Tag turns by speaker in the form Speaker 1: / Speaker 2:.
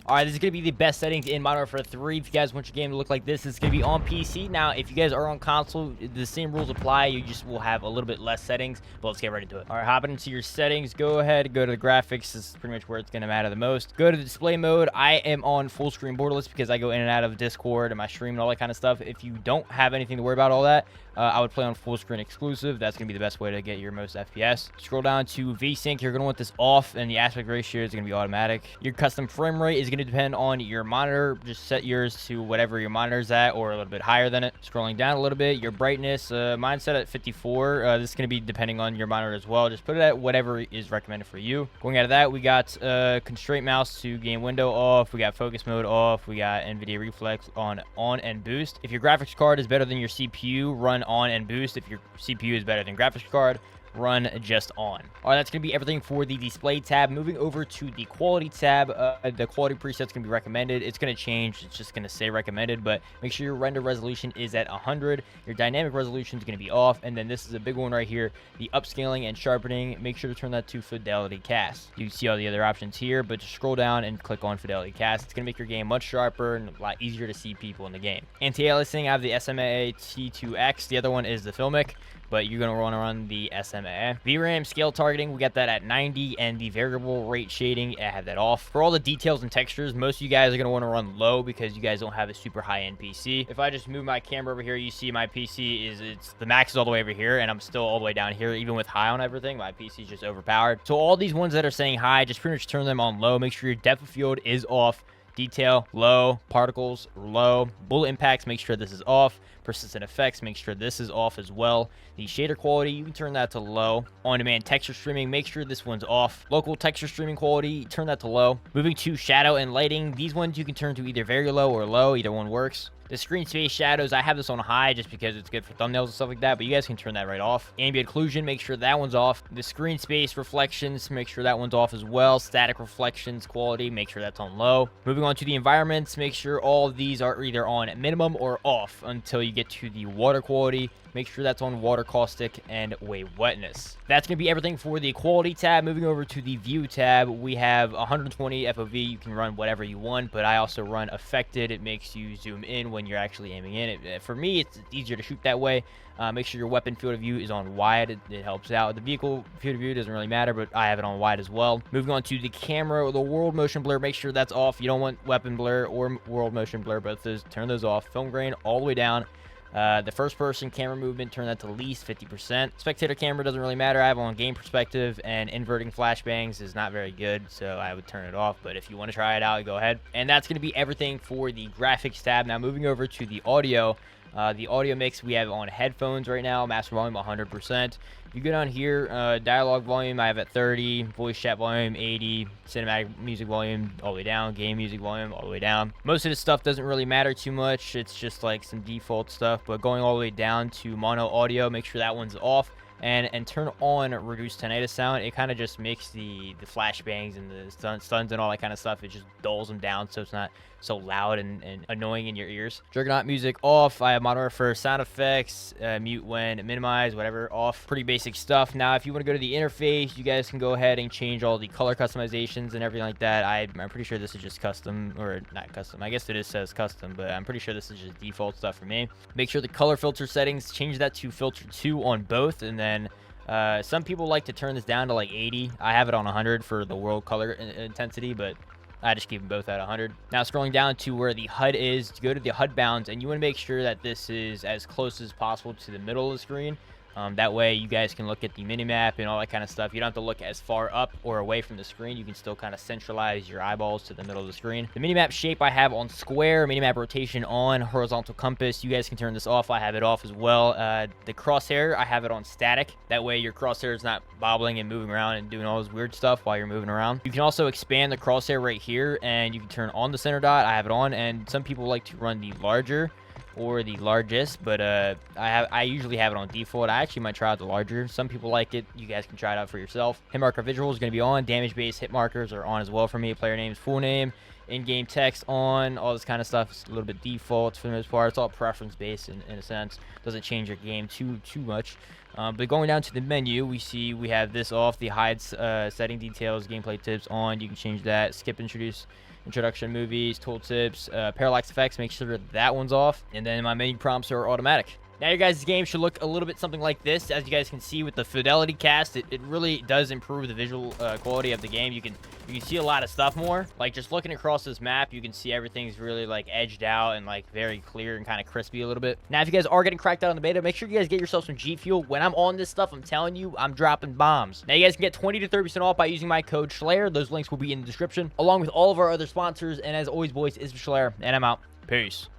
Speaker 1: All right, this is going to be the best settings in Modern Warfare 3. If you guys want your game to look like this, it's going to be on PC. Now, if you guys are on console, the same rules apply. You just will have a little bit less settings, but let's get right into it. All right, hopping into your settings. Go ahead, go to the graphics. This is pretty much where it's going to matter the most. Go to the display mode. I am on full screen borderless because I go in and out of Discord and my stream and all that kind of stuff. If you don't have anything to worry about all that, I would play on full screen exclusive. That's going to be the best way to get your most FPS. Scroll down to VSync. You're going to want this off, and the aspect ratio is going to be automatic. Your custom frame rate is going to depend on your monitor. Just set yours to whatever your monitor's at or a little bit higher than it. Scrolling down a little bit, your brightness, mine's set at 54. This is going to be depending on your monitor as well. Just put it at whatever is recommended for you. Going out of that, we got constraint mouse to game window off. We got focus mode off. We got NVIDIA Reflex on and boost. If your graphics card is better than your CPU, run on and boost. If your CPU is better than graphics card, run just on. All right, that's going to be everything for the display tab. Moving over to the quality tab, the quality preset's going to be recommended. It's going to change. It's just going to say recommended, but make sure your render resolution is at 100. Your dynamic resolution is going to be off, and then this is a big one right here, the upscaling and sharpening. Make sure to turn that to fidelity cast. You can see all the other options here, but just scroll down and click on fidelity cast. It's going to make your game much sharper and a lot easier to see people in the game. Anti-aliasing, I have the SMA T2X. The other one is the Filmic, but you're going to want to run the SMA. VRAM scale targeting, we got that at 90, and the variable rate shading, I have that off. For all the details and textures, most of you guys are going to want to run low because you guys don't have a super high-end PC. If I just move my camera over here, you see my PC it's the max is all the way over here, and I'm still all the way down here. Even with high on everything, my PC is just overpowered. So all these ones that are saying high, just pretty much turn them on low. Make sure your depth of field is off. Detail, low. Particles, low. Bullet impacts, make sure this is off. Persistent effects, make sure this is off as well. The shader quality, you can turn that to low. On-demand texture streaming, make sure this one's off. Local texture streaming quality, turn that to low. Moving to shadow and lighting, these ones you can turn to either very low or low. Either one works. The screen space shadows, I have this on high just because it's good for thumbnails and stuff like that, but you guys can turn that right off. Ambient occlusion, make sure that one's off. The screen space reflections, make sure that one's off as well. Static reflections quality, make sure that's on low. Moving on to the environments, make sure all of these are either on minimum or off until you get to the water quality. Make sure that's on water caustic and wave wetness. That's going to be everything for the quality tab. Moving over to the view tab, we have 120 FOV. You can run whatever you want, but I also run affected. It makes you zoom in when you're actually aiming in. For me, it's easier to shoot that way. Make sure your weapon field of view is on wide. It helps out. The vehicle field of view doesn't really matter, but I have it on wide as well. Moving on to the camera, the world motion blur, make sure that's off. You don't want weapon blur or world motion blur, both those, turn those off. Film grain all the way down. The first person camera movement, turn that to least 50%. Spectator camera doesn't really matter. I have on game perspective, and inverting flashbangs is not very good, so I would turn it off. But if you want to try it out, go ahead. And that's going to be everything for the graphics tab. Now moving over to the audio. The audio mix we have on headphones right now, master volume 100%. If you go down here, dialogue volume I have at 30, voice chat volume 80, cinematic music volume all the way down, game music volume all the way down. Most of this stuff doesn't really matter too much. It's just like some default stuff, but going all the way down to mono audio, make sure that one's off. And turn on reduced tinnitus sound. It kind of just makes the flashbangs and the stuns and all that kind of stuff. It just dulls them down so it's not so loud and annoying in your ears. Juggernaut music off. I have monitor for sound effects, mute when minimize, whatever, off. Pretty basic stuff. Now, if you want to go to the interface, you guys can go ahead and change all the color customizations and everything like that. I'm pretty sure this is just custom, or not custom. I guess it is says custom, but I'm pretty sure this is just default stuff for me. Make sure the color filter settings, change that to filter 2 on both, and then some people like to turn this down to like 80. I have it on 100 for the world color intensity, but I just keep them both at 100. Now scrolling down to where the HUD is, to go to the HUD bounds, and you want to make sure that this is as close as possible to the middle of the screen. That way you guys can look at the minimap and all that kind of stuff. You don't have to look as far up or away from the screen. You can still kind of centralize your eyeballs to the middle of the screen. The minimap shape I have on square, minimap rotation on, horizontal compass. You guys can turn this off. I have it off as well. The crosshair, I have it on static. That way your crosshair is not bobbling and moving around and doing all this weird stuff while you're moving around. You can also expand the crosshair right here, and you can turn on the center dot. I have it on, and some people like to run the larger or the largest, but I usually have it on default. I actually might try out the larger. Some people like it. You guys can try it out for yourself. Hit marker visual is going to be on. Damage based hit markers are on as well for me. Player name's full name, in-game text on, all this kind of stuff is a little bit default for the most part. It's all preference based in a sense. Doesn't change your game too much. But going down to the menu, we have this off. The hide setting details, gameplay tips on. You can change that. Skip introduce introduction, movies, tooltips, parallax effects, make sure that one's off. And then my menu prompts are automatic. Now your guys' game should look a little bit something like this. As you guys can see with the fidelity cast, it really does improve the visual quality of the game. You can see a lot of stuff more. Like just looking across this map, you can see everything's really like edged out and like very clear and kind of crispy a little bit. Now if you guys are getting cracked out on the beta, make sure you guys get yourself some G Fuel. When I'm on this stuff, I'm telling you, I'm dropping bombs. Now you guys can get 20 to 30% off by using my code schlayerr. Those links will be in the description, along with all of our other sponsors. And as always, boys, it's schlayerr, and I'm out. Peace.